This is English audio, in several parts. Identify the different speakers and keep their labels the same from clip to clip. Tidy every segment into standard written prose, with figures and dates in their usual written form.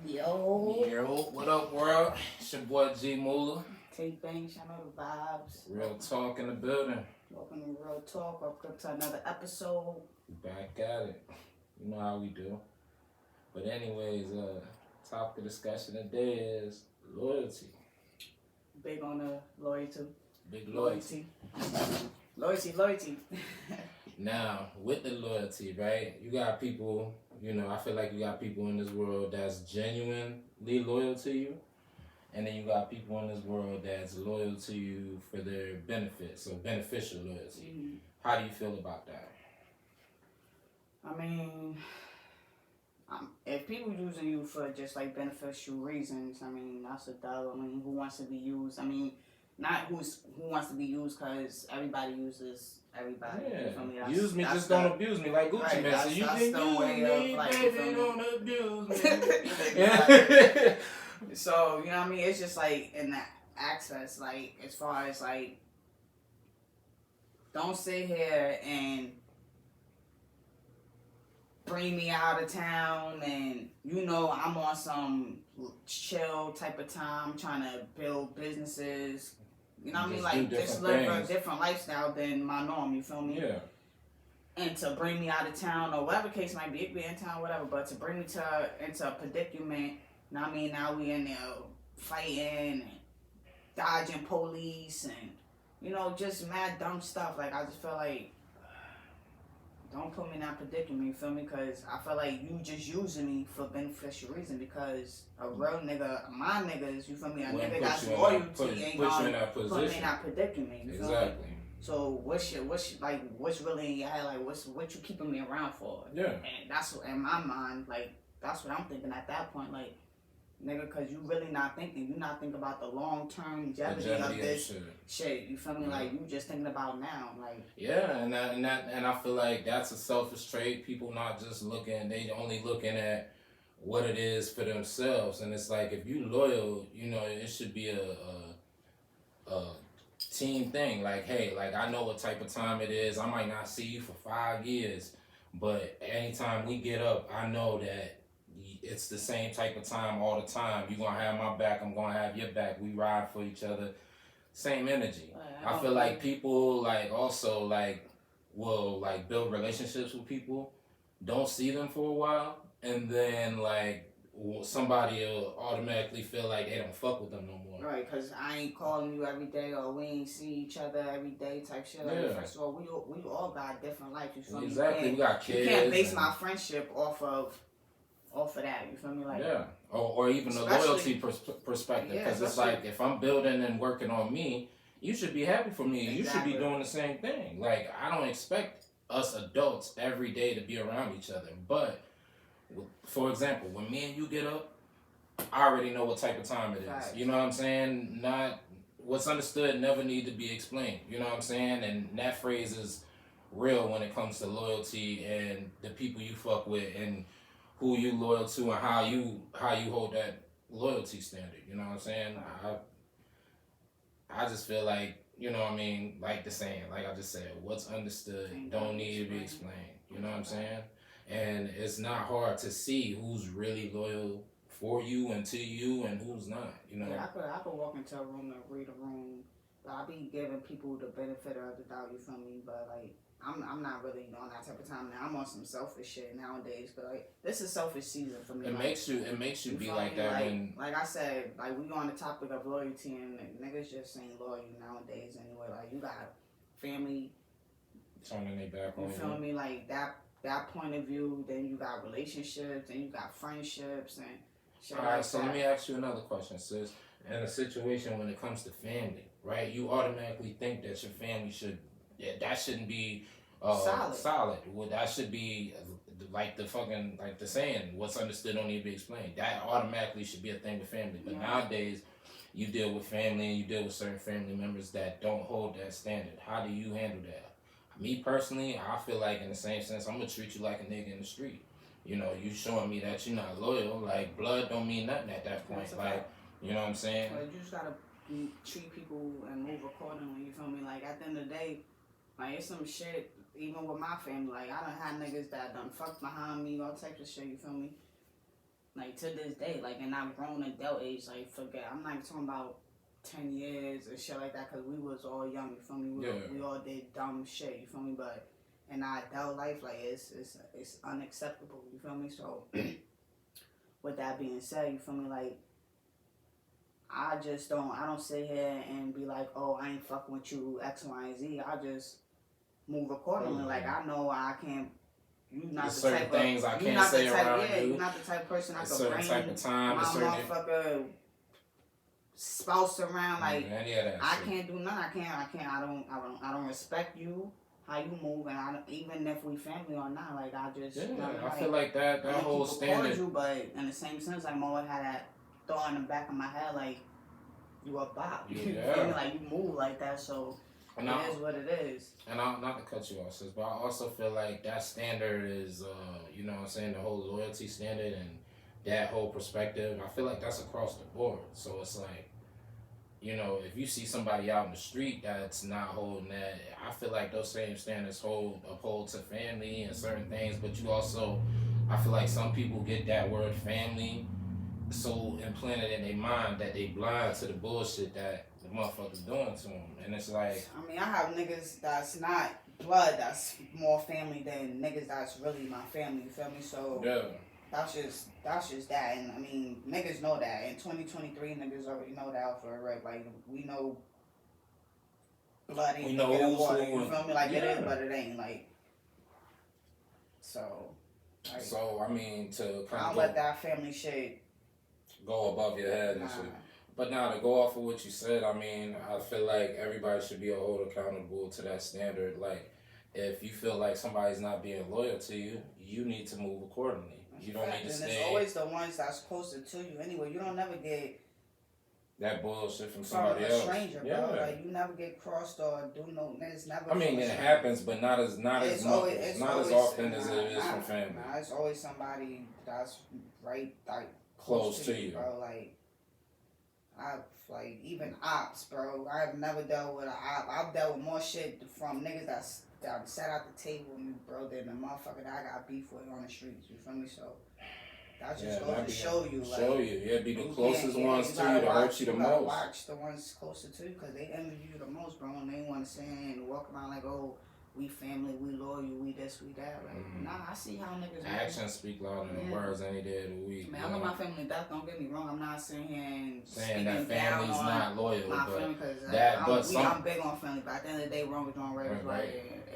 Speaker 1: Yo, what up, world? It's your boy G Moolah.
Speaker 2: Take bangs, I know the vibes.
Speaker 1: Real talk in the building.
Speaker 2: Welcome to Real Talk. Welcome to another episode.
Speaker 1: Back at it. You know how we do. But anyways, topic of discussion today is loyalty.
Speaker 2: Big on the loyalty.
Speaker 1: Big loyalty.
Speaker 2: Loyalty.
Speaker 1: Now, with the loyalty, right? You got people, I feel like you got people in this world that's genuinely loyal to you. And then you got people in this world that's loyal to you for their benefits, so beneficial loyalty.
Speaker 2: Mm-hmm.
Speaker 1: How do you feel about that?
Speaker 2: I mean, if people using you for just like beneficial reasons, I mean, that's a dub. I mean, who wants to be used? I mean, not who wants to be used because everybody uses everybody.
Speaker 1: Yeah. Use me, just don't abuse me like Gucci
Speaker 2: right,
Speaker 1: Man. So you can use me,
Speaker 2: like,
Speaker 1: baby, don't abuse me.
Speaker 2: So, you know what I mean? It's just like in that access, like as far as like, don't sit here and bring me out of town and I'm on some chill type of time trying to build businesses. You know what I mean? Like just live a different lifestyle than my norm, you feel me?
Speaker 1: Yeah. And
Speaker 2: to bring me out of town or whatever case might be, it be in town, whatever, but to bring me into a predicament, you know what I mean? Now we in there fighting and dodging police and, just mad dumb stuff. Like, I just feel like, don't put me in that predicament, you feel me? Because I feel like you just using me for beneficial reason because a real nigga, my niggas, you feel me? A nigga that's loyalty ain't gonna put me in that predicament, you feel me? So what's really in your head? Like, what you keeping me around for?
Speaker 1: Yeah.
Speaker 2: And that's what, in my mind, like, that's what I'm thinking at that point, like, nigga, because you really not thinking. You not thinking about the long-term longevity of this shit. You feel me? Yeah. Like, you just thinking about now. Like,
Speaker 1: yeah, and I feel like that's a selfish trait. People not just looking, they only looking at what it is for themselves. And it's like, if you loyal, it should be a team thing. Like, hey, like, I know what type of time it is. I might not see you for 5 years, but anytime we get up, I know that it's the same type of time all the time. You're going to have my back. I'm going to have your back. We ride for each other. Same energy. I feel like people will build relationships with people, don't see them for a while, and then somebody will automatically feel like they don't fuck with them no more.
Speaker 2: Right, because I ain't calling you every day or we ain't see each other every day type shit. Like, yeah. First of all, we all got different lives. You feel me?
Speaker 1: Exactly. We got kids.
Speaker 2: You can't base my friendship off of that, you feel me? Like,
Speaker 1: yeah, or even the loyalty perspective, because it's like, if I'm building and working on me, you should be happy for me. Exactly. You should be doing the same thing. Like, I don't expect us adults every day to be around each other, but for example, when me and you get up, I already know what type of time it is. Right. You know what I'm saying? Not what's understood never need to be explained. You know what I'm saying? And that phrase is real when it comes to loyalty and the people you fuck with and who you loyal to and how you hold that loyalty standard. You know what I'm saying? I just feel like, like the saying, like I just said, what's understood don't need to be explained. You know what I'm saying? And it's not hard to see who's really loyal for you and to you and who's not.
Speaker 2: Yeah, I could walk into a room and read a room, but I be giving people the benefit of the doubt. You feel me? But like, I'm not really on that type of time now. I'm on some selfish shit nowadays. But like, this is selfish season for me.
Speaker 1: It makes you be like that.
Speaker 2: Like I said, like we on the topic of loyalty and niggas just ain't loyal nowadays anyway. Like, you got family
Speaker 1: turning their back on you.
Speaker 2: You feel me? Like that point of view. Then you got relationships. Then you got friendships and shit. All right.
Speaker 1: So let me ask you another question, sis. In a situation when it comes to family, right? You automatically think that your family that shouldn't be solid. Well, that should be like the saying, what's understood don't need to be explained. That automatically should be a thing with family. But nowadays, you deal with family and you deal with certain family members that don't hold that standard. How do you handle that? Me personally, I feel like in the same sense, I'm going to treat you like a nigga in the street. You showing me that you're not loyal. Like, blood don't mean nothing at that point. Like, you know what I'm saying?
Speaker 2: Well, you just got to treat people and move accordingly. You feel me? Like, at the end of the day, like, it's some shit, even with my family. Like, I done had niggas that done fucked behind me, all types of shit, you feel me? Like to this day, like, and I've grown adult age, like, forget, I'm not even talking about 10 years and shit like that, because we was all young, you feel me? We all did dumb shit, you feel me? But in our adult life, like, it's unacceptable, you feel me? So, with that being said, you feel me? Like, I don't sit here and be like, oh, I ain't fucking with you, X, Y, and Z. I just move accordingly. Like, I know I can't. You not
Speaker 1: There's
Speaker 2: the
Speaker 1: certain
Speaker 2: type
Speaker 1: things
Speaker 2: of,
Speaker 1: I
Speaker 2: you
Speaker 1: can't
Speaker 2: not
Speaker 1: say
Speaker 2: the type,
Speaker 1: around
Speaker 2: yeah,
Speaker 1: you.
Speaker 2: you're not the type of person I could bring
Speaker 1: type of time,
Speaker 2: my motherfucker spouse around. Like, I can't do nothing. I don't respect you, how you move, and even if we family or not, like, I just,
Speaker 1: yeah,
Speaker 2: you know,
Speaker 1: I feel like that whole standard.
Speaker 2: You, but in the same sense, I'm always had that thought in the back of my head, like, you a bop. You feel me? Like, you move like that, so it is what it is.
Speaker 1: And not to cut you off, sis, but I also feel like that standard is, you know what I'm saying, the whole loyalty standard and that whole perspective, I feel like that's across the board. So it's like, you know, if you see somebody out in the street that's not holding that, I feel like those same standards uphold to family and certain things, but you also, I feel like some people get that word family so implanted in their mind that they blind to the bullshit that the motherfucker's doing to them. And it's like,
Speaker 2: I mean, I have niggas that's not blood, that's more family than niggas that's really my family, you feel me? So
Speaker 1: yeah,
Speaker 2: that's just that. And I mean, niggas know that. In 2023, niggas already know that for a right. Like, we know blood ain't thicker than water, you feel me? Like, it is, but it ain't. Like, so. Like,
Speaker 1: so I mean, to kind
Speaker 2: I don't let that family shit
Speaker 1: go above your head and shit. But now to go off of what you said, I mean, I feel like everybody should be held accountable to that standard. Like, if you feel like somebody's not being loyal to you, you need to move accordingly. You don't need to stay.
Speaker 2: And it's always the ones that's closer to you anyway. You don't never get
Speaker 1: that bullshit from somebody
Speaker 2: a
Speaker 1: else.
Speaker 2: Stranger, bro. Like, you never get crossed or do no. It's never.
Speaker 1: I mean, it happens, but not as often as it is from family.
Speaker 2: Nah, it's always somebody that's right, like
Speaker 1: close to you,
Speaker 2: bro. Like even ops, bro. I've never dealt with an op. I've dealt with more shit from niggas that sat at the table with me, bro, than the motherfucker that I got beef with on the streets. You feel me? So that just goes to show you, like,
Speaker 1: be the closest ones to you to hurt you the most.
Speaker 2: Watch the ones closer to you, because they envy you the most, bro, and they want to say and walk around like, oh, we family, we loyal, we this, we that. Like, nah, I see how niggas.
Speaker 1: Actions speak louder than words any day of the week.
Speaker 2: Man, I know my family death. Don't get me wrong. I'm not sitting here and
Speaker 1: saying that family's not loyal,
Speaker 2: my
Speaker 1: but
Speaker 2: family, cause
Speaker 1: I'm
Speaker 2: big on family. But at the end of the day, wrong is wrong, right is right.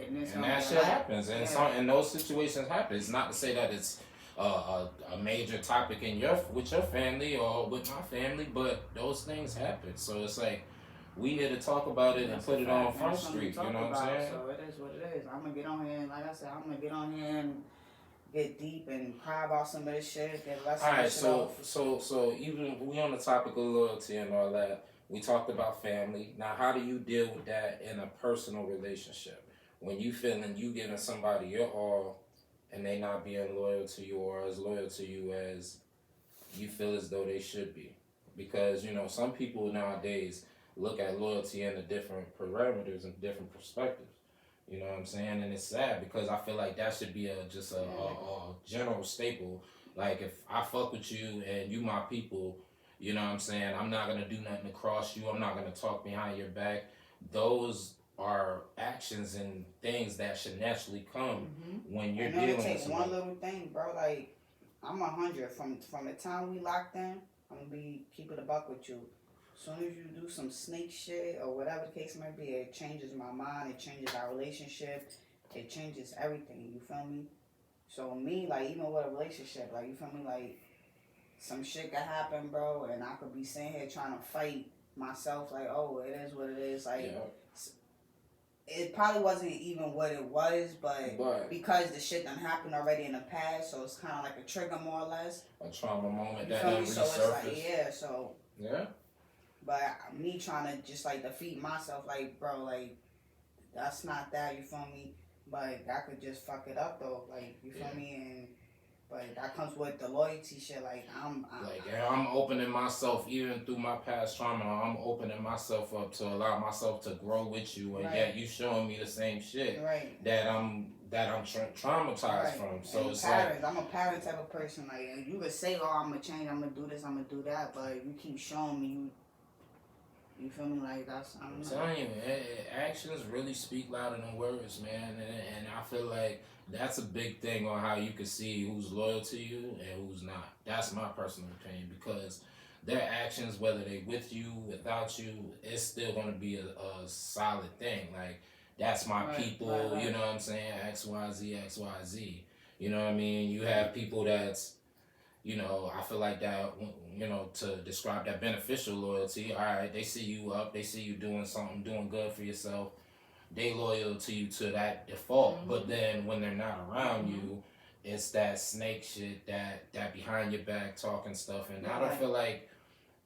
Speaker 1: And that shit happens, and those situations happen. It's not to say that it's a major topic with your family or with my family, but those things happen. So it's like, we here to talk about it and put it on Front Street, you know what I'm saying?
Speaker 2: So it is what it is. I'm going to get on here and, like I said, I'm going to get on here and get deep and cry about some of this shit.
Speaker 1: Alright, so even we on the topic of loyalty and all that, we talked about family. Now, how do you deal with that in a personal relationship? When you feeling you giving somebody your all and they not being loyal to you or as loyal to you as you feel as though they should be. Because, you know, some people nowadays look at loyalty in the different parameters and different perspectives. You know what I'm saying? And it's sad because I feel like that should be a general staple. Like, if I fuck with you and you my people, you know what I'm saying, I'm not going to do nothing to cross you. I'm not going to talk behind your back. Those are actions and things that should naturally come when you're dealing with somebody.
Speaker 2: One little thing, bro. Like, I'm 100. From the time we locked in, I'm going to keep it a buck with you. As soon as you do some snake shit or whatever the case might be, it changes my mind, it changes our relationship, it changes everything, you feel me? So me, like, even with a relationship, like, you feel me, like, some shit could happen, bro, and I could be sitting here trying to fight myself, like, oh, it is what it is, like, it probably wasn't even what it was, but because the shit done happened already in the past, so it's kind of like a trigger, more or less.
Speaker 1: A trauma moment that
Speaker 2: done
Speaker 1: resurfaced.
Speaker 2: So it's like,
Speaker 1: yeah.
Speaker 2: But me trying to just, like, defeat myself, like, bro, like, that's not that, you feel me? But that could just fuck it up, though, like, you feel me? But that comes with the loyalty shit, like, I'm
Speaker 1: opening myself, even through my past trauma, I'm opening myself up to allow myself to grow with you, and yet you showing me the same shit that that I'm traumatized from. So
Speaker 2: and
Speaker 1: it's
Speaker 2: patterns. Like I'm a pattern type of person. Like you could say, "Oh, I'm gonna change. I'm gonna do this. I'm gonna do that," but you keep showing me you feel me? Like that's
Speaker 1: I'm telling you, actions really speak louder than words, man. And I feel like that's a big thing on how you can see who's loyal to you and who's not. That's my personal opinion, because their actions, whether they with you, without you, it's still gonna be a solid thing. Like that's my people, you know what I'm saying? XYZ, XYZ. You know what I mean? You have people that's, you know, I feel like that, you know, to describe that beneficial loyalty. All right, they see you up, they see you doing something, doing good for yourself. They loyal to you to that default. Mm-hmm. But then when they're not around you, it's that snake shit, that behind your back talking stuff. And I don't feel like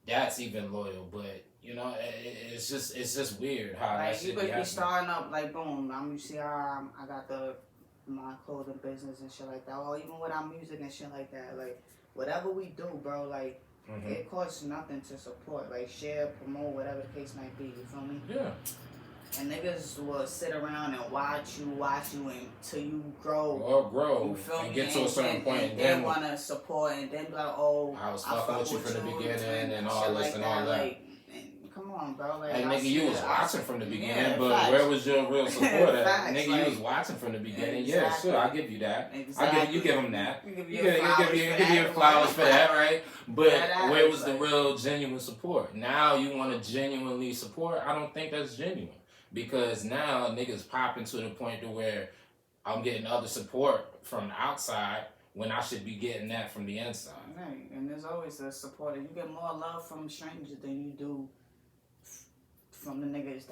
Speaker 1: that's even loyal. But you know, it's just weird how
Speaker 2: like
Speaker 1: that shit
Speaker 2: you could
Speaker 1: be
Speaker 2: be
Speaker 1: happening.
Speaker 2: starting up like boom. You see how I got my clothing business and shit like that, or even with our music and shit like that. Like whatever we do, bro, like it costs nothing to support. Like share, promote, whatever the case might be. You feel me?
Speaker 1: Yeah.
Speaker 2: And niggas will sit around and watch you until you grow.
Speaker 1: Or grow.
Speaker 2: You feel
Speaker 1: and
Speaker 2: me?
Speaker 1: get to a certain point.
Speaker 2: And then want to support and then be like, oh,
Speaker 1: I was fucking with you from the beginning and all this and all that.
Speaker 2: Like, come on, bro. Like,
Speaker 1: hey, nigga, you was watching from the beginning, but
Speaker 2: facts.
Speaker 1: Where was your real support at?
Speaker 2: Facts,
Speaker 1: Nigga,
Speaker 2: like,
Speaker 1: you was watching from the beginning.
Speaker 2: Exactly.
Speaker 1: Yeah, sure, I'll give you that.
Speaker 2: Exactly.
Speaker 1: You give him that.
Speaker 2: You give
Speaker 1: you flowers for that, right? But where was the real genuine support? Now you want to genuinely support? I don't think that's genuine. Because now niggas popping to the point to where I'm getting other support from the outside when I should be getting that from the inside.
Speaker 2: Right, and there's always a support. You get more love from strangers than you do from the niggas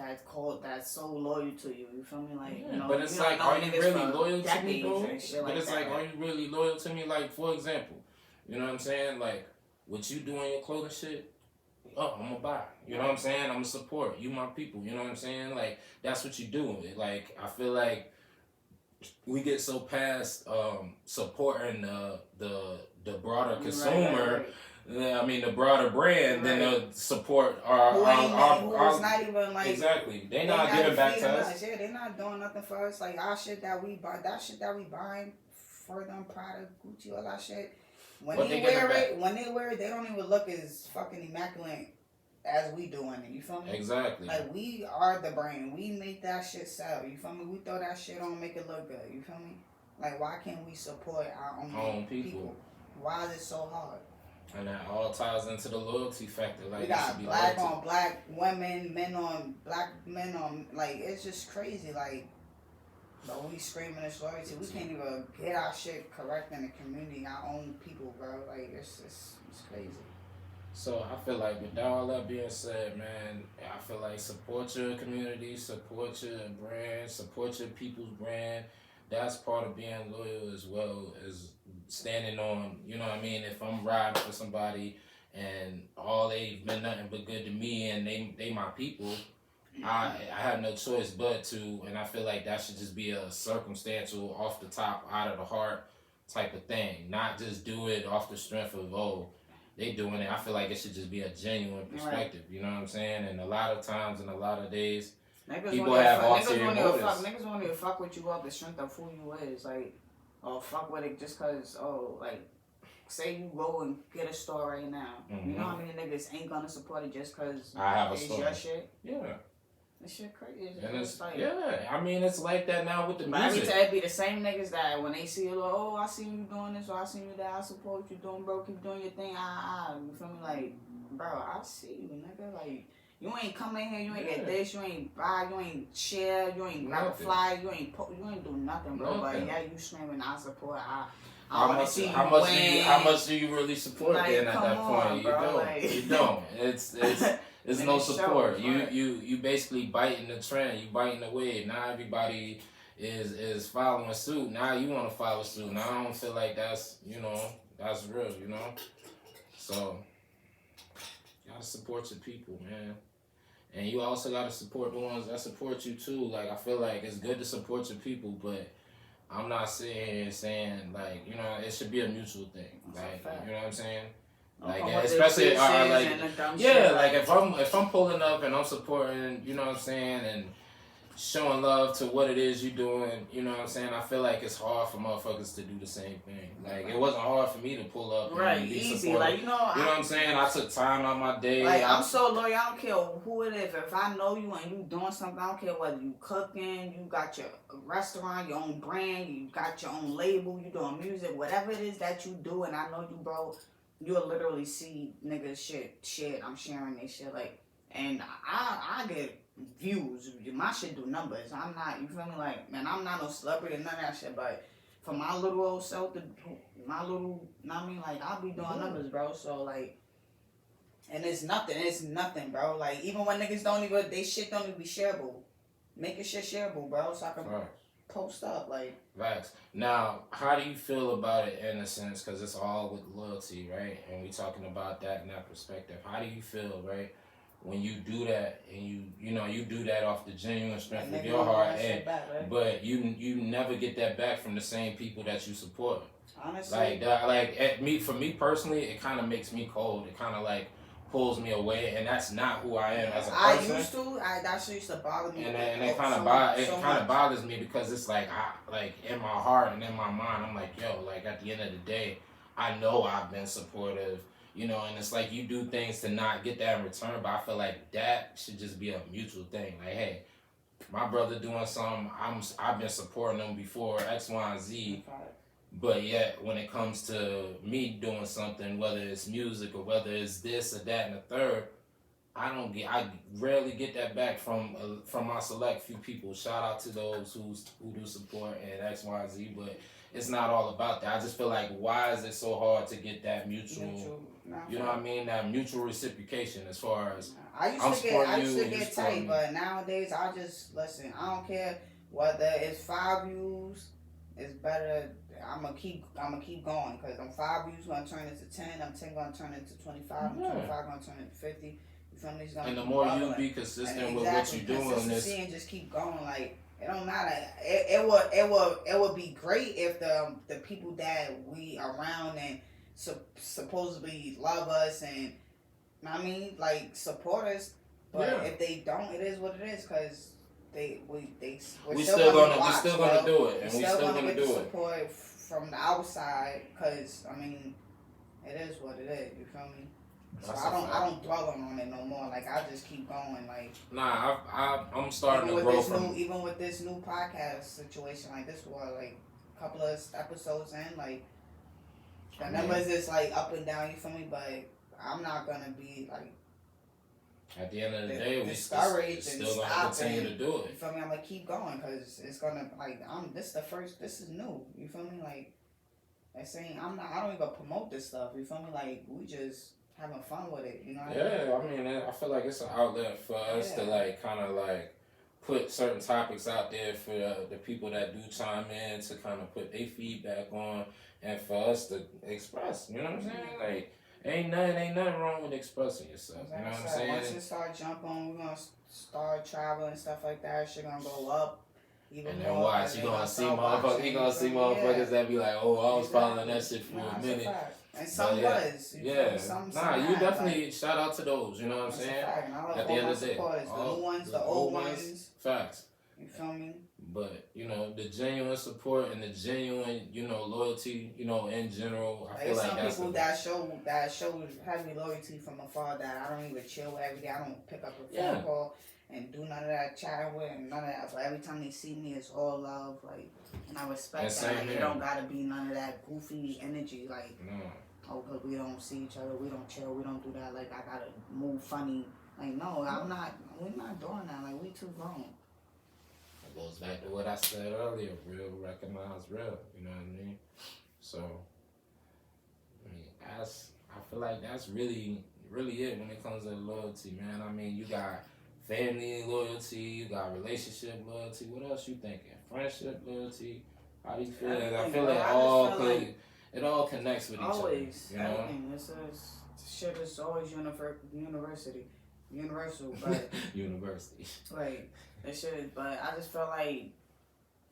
Speaker 2: that's so loyal to you. You feel me? Like,
Speaker 1: yeah,
Speaker 2: you know,
Speaker 1: but it's like, are you really loyal to me, bro?
Speaker 2: But
Speaker 1: it's like, are you really loyal to me? Like, for example, you know what I'm saying? Like, what you doing your clothing shit? Oh, I'm gonna buy. You know what I'm saying? I'm gonna support. You my people. You know what I'm saying? Like, that's what you do. Like, I feel like we get so past supporting the broader consumer. Right. I mean, the broader brand, then they'll support
Speaker 2: who's not even like
Speaker 1: exactly. They not giving back to us.
Speaker 2: Yeah, they not doing nothing for us. Like our shit that we buy, buying for them, Prada, Gucci, all that shit. When they wear it, they don't even look as fucking immaculate as we doing it. You feel me?
Speaker 1: Exactly.
Speaker 2: Like we are the brand. We make that shit sell. You feel me? We throw that shit on, make it look good. You feel me? Like why can't we support our own people? Why is it so hard?
Speaker 1: And that all ties into the loyalty factor. Like
Speaker 2: we got black on black women, men on black men on. Like it's just crazy. Like. But we screaming this loyalty. We can't even get our shit correct in the community, our own people, bro. Like it's crazy.
Speaker 1: So I feel like with all that being said, man, I feel like support your community, support your brand, support your people's brand. That's part of being loyal as well as standing on, you know what I mean? If I'm riding for somebody and all they've been nothing but good to me and they my people, I have no choice but to, and I feel like that should just be a circumstantial, off the top, out of the heart type of thing. Not just do it off the strength of, oh, they doing it. I feel like it should just be a genuine perspective. Right. You know what I'm saying? And a lot of times and a lot of days, people have ulterior motives.
Speaker 2: Niggas won't even fuck with you off the strength of who you is. Like, or fuck with it just because, like, say you go and get a store right now. Mm-hmm. You know how many niggas ain't gonna support it just because it's your shit?
Speaker 1: Yeah.
Speaker 2: That shit crazy.
Speaker 1: And it's like, yeah, I mean, it's like that now with the music.
Speaker 2: Every time it be the same niggas that when they see you, like, oh, I see you doing this, or I see you that, I support what you doing, bro, keep doing your thing, you feel me? Like, bro, I see you, nigga, like, you ain't come in here, you ain't get this, you ain't buy, you ain't share, you ain't grab a fly, you ain't do nothing, bro, but yeah, you screaming, I support, I want to see you win.
Speaker 1: How much do you really support
Speaker 2: like,
Speaker 1: then at that point?
Speaker 2: Bro,
Speaker 1: you don't.
Speaker 2: Like,
Speaker 1: you don't. It's no support. You basically biting the trend. You biting the wave. Now everybody is following suit. Now you want to follow suit. Now I don't feel like that's that's real. So you gotta support your people, man. And you also gotta support the ones that support you too. Like I feel like it's good to support your people, but I'm not sitting here saying like it should be a mutual thing. Like you know what I'm saying. Like especially like if I'm pulling up and I'm supporting, you know what I'm saying, and showing love to what it is you doing, you know what I'm saying? I feel like it's hard for motherfuckers to do the same thing. Like, it wasn't hard for me to pull up and be
Speaker 2: easy.
Speaker 1: supportive.
Speaker 2: Like,
Speaker 1: you know what I'm saying? I took time out my day.
Speaker 2: Like, I'm so loyal, I don't care who it is. If I know you and you doing something, I don't care whether you cooking, you got your restaurant, your own brand, you got your own label, you doing music, whatever it is that you do, and I know you, bro, you'll literally see niggas shit, I'm sharing this shit, like, and I get views. My shit do numbers. I'm not, you feel me? Like, man, I'm not no celebrity, none of that shit, but for my little old self, my little, you know what I mean? Like, I'll be doing numbers, bro. So, like, and it's nothing, bro. Like, even when niggas they shit don't even be shareable. Make your shit shareable, bro, so I can post up, like.
Speaker 1: Facts. Now, how do you feel about it in a sense? Because it's all with loyalty, right? And we talking about that in that perspective. How do you feel, right? When you do that, and you do that off the genuine strength of your heart, but you never get that back from the same people that you support.
Speaker 2: Honestly,
Speaker 1: like that, for me personally, it kind of makes me cold. It kind of like pulls me away, and that's not who I am as a person.
Speaker 2: That shit used to bother me.
Speaker 1: And it kind of bothers me because it's like in my heart and in my mind, I'm like, yo, like at the end of the day, I know I've been supportive. You know, and it's like you do things to not get that in return, but I feel like that should just be a mutual thing. Like, hey, my brother doing something, I've been supporting him before X, Y, and Z, but yet when it comes to me doing something, whether it's music or whether it's this or that and the third, I rarely get that back from my select few people. Shout out to those who do support and X, Y, and Z, but it's not all about that. I just feel like, why is it so hard to get that mutual you know what I mean? That mutual reciprocation as far as
Speaker 2: I used to get tight, but nowadays I just listen. I don't care whether it's 5 views. It's better. I'm gonna keep going because them 5 views gonna turn into 10. Them 10 gonna turn into 25. 25 gonna turn into 50. You feel me?
Speaker 1: And the more you be consistent with what you're doing,
Speaker 2: and just keep going. Like, it don't matter. It would be great if the people that we around and supposedly love us and I mean like support us, but if they don't, it is what it is because we're still gonna do it, and we still gonna do it. Support from the outside because I mean it is what it is. You feel me? So I don't dwell on it no more. Like, I just keep going. Like,
Speaker 1: nah, I'm starting to grow from
Speaker 2: even with this new podcast situation. Like, this was like a couple of episodes in. Like, the numbers is like up and down. You feel me? But I'm not gonna be like.
Speaker 1: At the end of the day, we still gonna continue to do it.
Speaker 2: You feel me? I'm gonna keep going because it's gonna like This is new. You feel me? Like, I don't even promote this stuff. You feel me? Like, we just having fun with it, you know what I mean?
Speaker 1: I mean, I feel like it's an outlet for us to like kind of like put certain topics out there for the people that do chime in to kind of put their feedback on, and for us to express. You know what I'm saying? Like, ain't nothing wrong with expressing yourself. You know what I'm saying?
Speaker 2: Once you start jumping, we're gonna start traveling and stuff like that. Shit gonna go up.
Speaker 1: And then watch, you gonna see motherfuckers that be like, oh, I was following that shit for a minute.
Speaker 2: And some was. You
Speaker 1: definitely shout out to those, you know what I'm saying? At the end of the day.
Speaker 2: The new ones, the old ones.
Speaker 1: Facts.
Speaker 2: You feel me?
Speaker 1: But, you know, the genuine support and the genuine, you know, loyalty, you know, in general, I feel like that's
Speaker 2: some people that show heavy loyalty from afar that I don't even chill with every day. I don't pick up a phone call and do none of that chatting with and none of that. But every time they see me, it's all love. Like, and I respect that. Like, it don't gotta be none of that goofy energy. Like, oh, because we don't see each other, we don't chill, we don't do that. Like, I gotta move funny. Like, no, we're not doing that. Like, we too grown.
Speaker 1: It goes back to what I said earlier. Real recognize real. You know what I mean? So, I mean, I feel like that's really it when it comes to loyalty, man. I mean, you got family loyalty, you got relationship loyalty. What else you thinking? Friendship loyalty. How do you feel? I feel like it all connects with each other.
Speaker 2: Always. You know? Shit is always universal, but
Speaker 1: university.
Speaker 2: Like, that shit. But I just feel like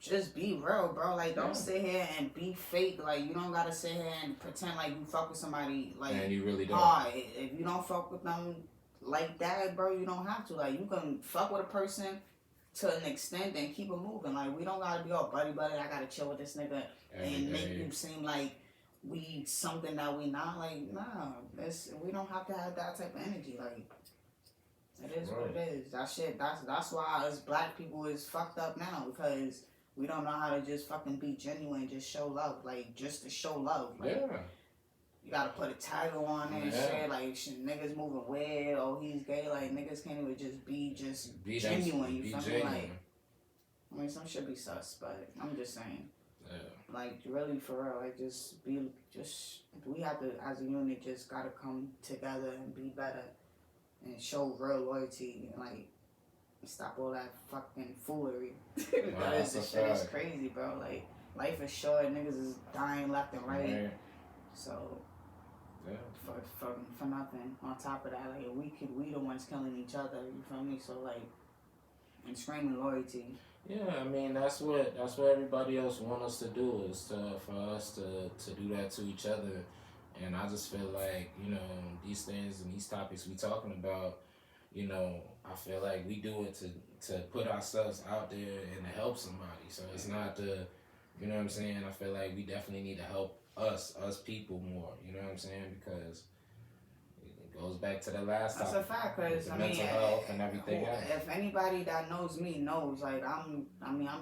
Speaker 2: just be real, bro. Like, don't sit here and be fake. Like, you don't gotta sit here and pretend like you fuck with somebody. Like,
Speaker 1: and you really don't.
Speaker 2: If you don't fuck with them like that, bro, you don't have to. Like, you can fuck with a person to an extent and keep it moving. Like, we don't gotta be all buddy. I gotta chill with this nigga and make you seem like we something that we not. Like, nah, we don't have to have that type of energy. Like, it is what it is. That shit. That's why us black people is fucked up now, because we don't know how to just fucking be genuine, just show love, like just to show love. Like, yeah. You gotta put a title on it and shit. Like, niggas moving weird. Oh, he's gay. Like, niggas can't even just be genuine. You feel me? Like, I mean, some shit be sus, but I'm just saying. Yeah. Like, really, for real. Like, we have to, as a unit, just gotta come together and be better and show real loyalty and, like, stop all that fucking foolery. Because this shit is crazy, bro. Like, life is short. Niggas is dying left and right. Yeah. So, yeah. For nothing. On top of that, like, we the ones killing each other. You feel me? So, like, and screaming loyalty.
Speaker 1: Yeah, I mean, that's what everybody else want us to do, is for us to do that to each other. And I just feel like, you know, these things and these topics we talking about, you know, I feel like we do it to put ourselves out there and to help somebody. So it's not you know what I'm saying? I feel like we definitely need to help us people more. You know what I'm saying? Because it goes back to the last topic.
Speaker 2: That's a fact, because I mean,
Speaker 1: mental health and everything else.
Speaker 2: If anybody that knows me knows, like, I'm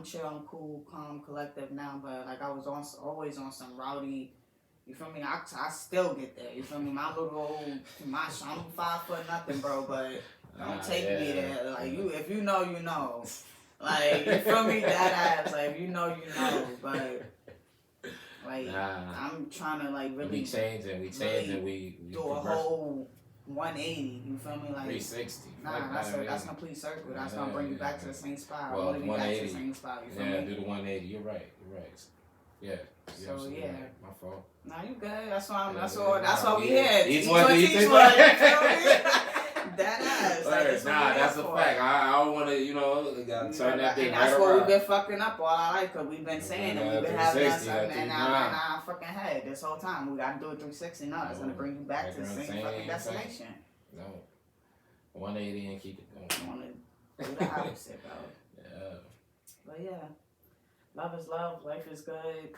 Speaker 2: chill, I'm cool, calm, collective now, but like I was always on some rowdy. You feel me? I still get there. You feel me? My little old, I'm 5 foot nothing, bro, but don't take me there. Like, if you know, you know. Like, you feel me? That ass. Like, if you know, you know. But, like, I'm trying to, like, really.
Speaker 1: We changing. We
Speaker 2: do a whole 180. You feel me? Like
Speaker 1: 360.
Speaker 2: Nah, that's a complete circle. That's gonna bring you back to the same spot. Well, be back to the same spot. You feel me?
Speaker 1: Do the 180. You're right. Yeah.
Speaker 2: So yeah.
Speaker 1: Right. My fault.
Speaker 2: Nah, you good. That's why we here.
Speaker 1: Each one.
Speaker 2: That ass. Like,
Speaker 1: that's a fact. I don't want to, you know, gotta turn that thing right around.
Speaker 2: That's what we've been fucking up all our life, because we've been saying it. We've been having us in our fucking head this whole time. We gotta do a 360 now. It's gonna bring you back to the same fucking destination.
Speaker 1: No. 180 and keep it going.
Speaker 2: I want to do the opposite, bro.
Speaker 1: Yeah.
Speaker 2: But yeah. Love is love. Life is good.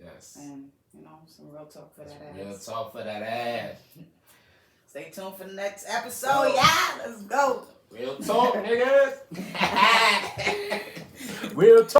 Speaker 1: Yes.
Speaker 2: And, you know, some real talk for that ass.
Speaker 1: Real talk for that ass.
Speaker 2: Stay tuned for the next episode. Yeah, let's go.
Speaker 1: Real talk, niggas. Real talk.